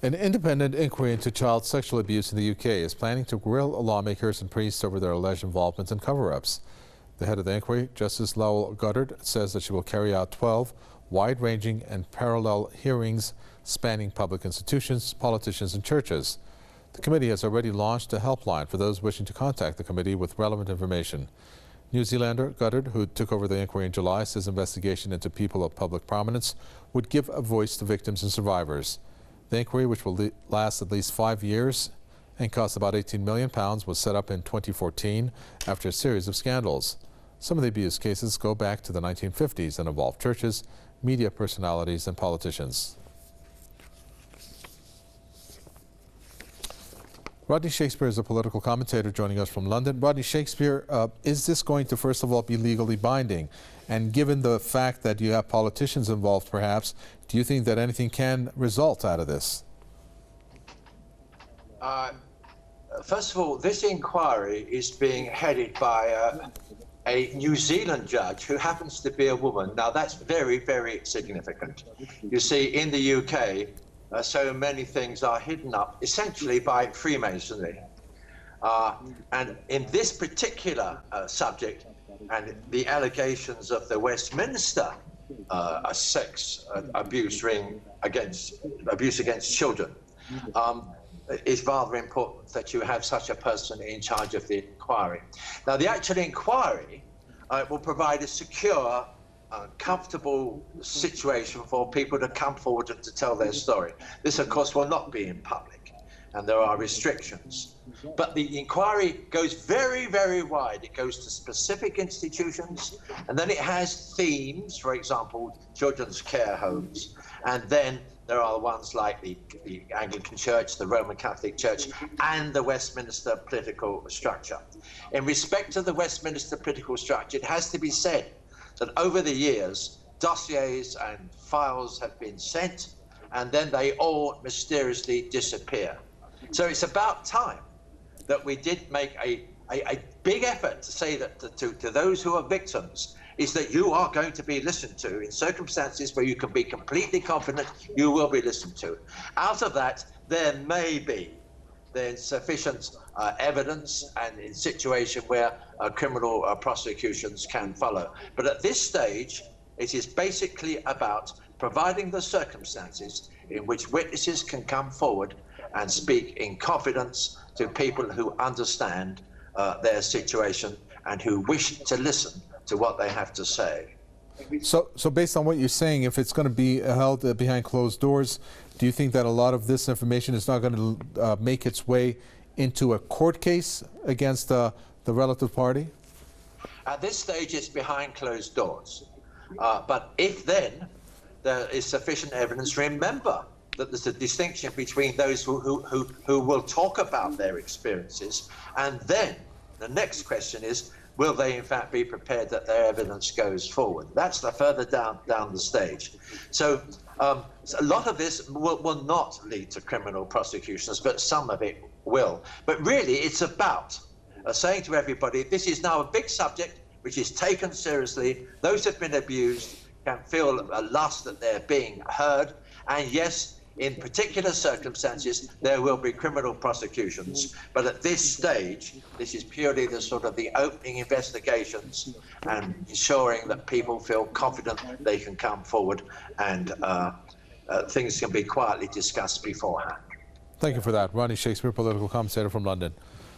An independent inquiry into child sexual abuse in the UK is planning to grill lawmakers and priests over their alleged involvement in cover-ups. The head of the inquiry, Justice Lowell Goddard, says that she will carry out 12 wide-ranging and parallel hearings spanning public institutions, politicians, and churches. The committee has already launched a helpline for those wishing to contact the committee with relevant information. New Zealander Goddard, who took over the inquiry in July, says investigation into people of public prominence would give a voice to victims and survivors. The inquiry, which will last at least 5 years and cost about £18 million, was set up in 2014 after a series of scandals. Some of the abuse cases go back to the 1950s and involve churches, media personalities, and politicians. Rodney Shakespeare is a political commentator joining us from London. Rodney Shakespeare, is this going to, first of all, be legally binding? And given the fact that you have politicians involved, perhaps, do you think that anything can result out of this? First of all, this inquiry is being headed by a New Zealand judge who happens to be a woman. Now, that's very, very significant. You see, in the UK, so many things are hidden up essentially by Freemasonry. And in this particular subject, and the allegations of the Westminster sex abuse ring against abuse against children, it's rather important that you have such a person in charge of the inquiry. Now, the actual inquiry will provide a secure, comfortable situation for people to come forward and to tell their story. This, of course, will not be in public, and there are restrictions. But the inquiry goes very, very wide. It goes to specific institutions, and then it has themes, for example, children's care homes, and then there are ones like the Anglican Church, the Roman Catholic Church, and the Westminster political structure. In respect to the Westminster political structure, it has to be said that over the years, dossiers and files have been sent, and then they all mysteriously disappear. So it's about time that we did make a big effort to say that to those who are victims, is that you are going to be listened to in circumstances where you can be completely confident you will be listened to. Out of that, there's sufficient evidence and in situation where criminal prosecutions can follow. But at this stage, it is basically about providing the circumstances in which witnesses can come forward and speak in confidence to people who understand their situation and who wish to listen to what they have to say. So based on what you're saying, if it's going to be held behind closed doors, do you think that a lot of this information is not going to make its way into a court case against the relative party? At this stage, it's behind closed doors. But if then there is sufficient evidence, remember that there's a distinction between those who will talk about their experiences, and then the next question is, will they in fact be prepared that their evidence goes forward? That's the further down the stage. So a lot of this will not lead to criminal prosecutions, but some of it will. But really, it's about saying to everybody, this is now a big subject which is taken seriously. Those who have been abused can feel a loss that they're being heard. And yes, in particular circumstances, there will be criminal prosecutions. But at this stage, this is purely the sort of the opening investigations and ensuring that people feel confident they can come forward and things can be quietly discussed beforehand. Thank you for that. Rodney Shakespeare, political commentator from London.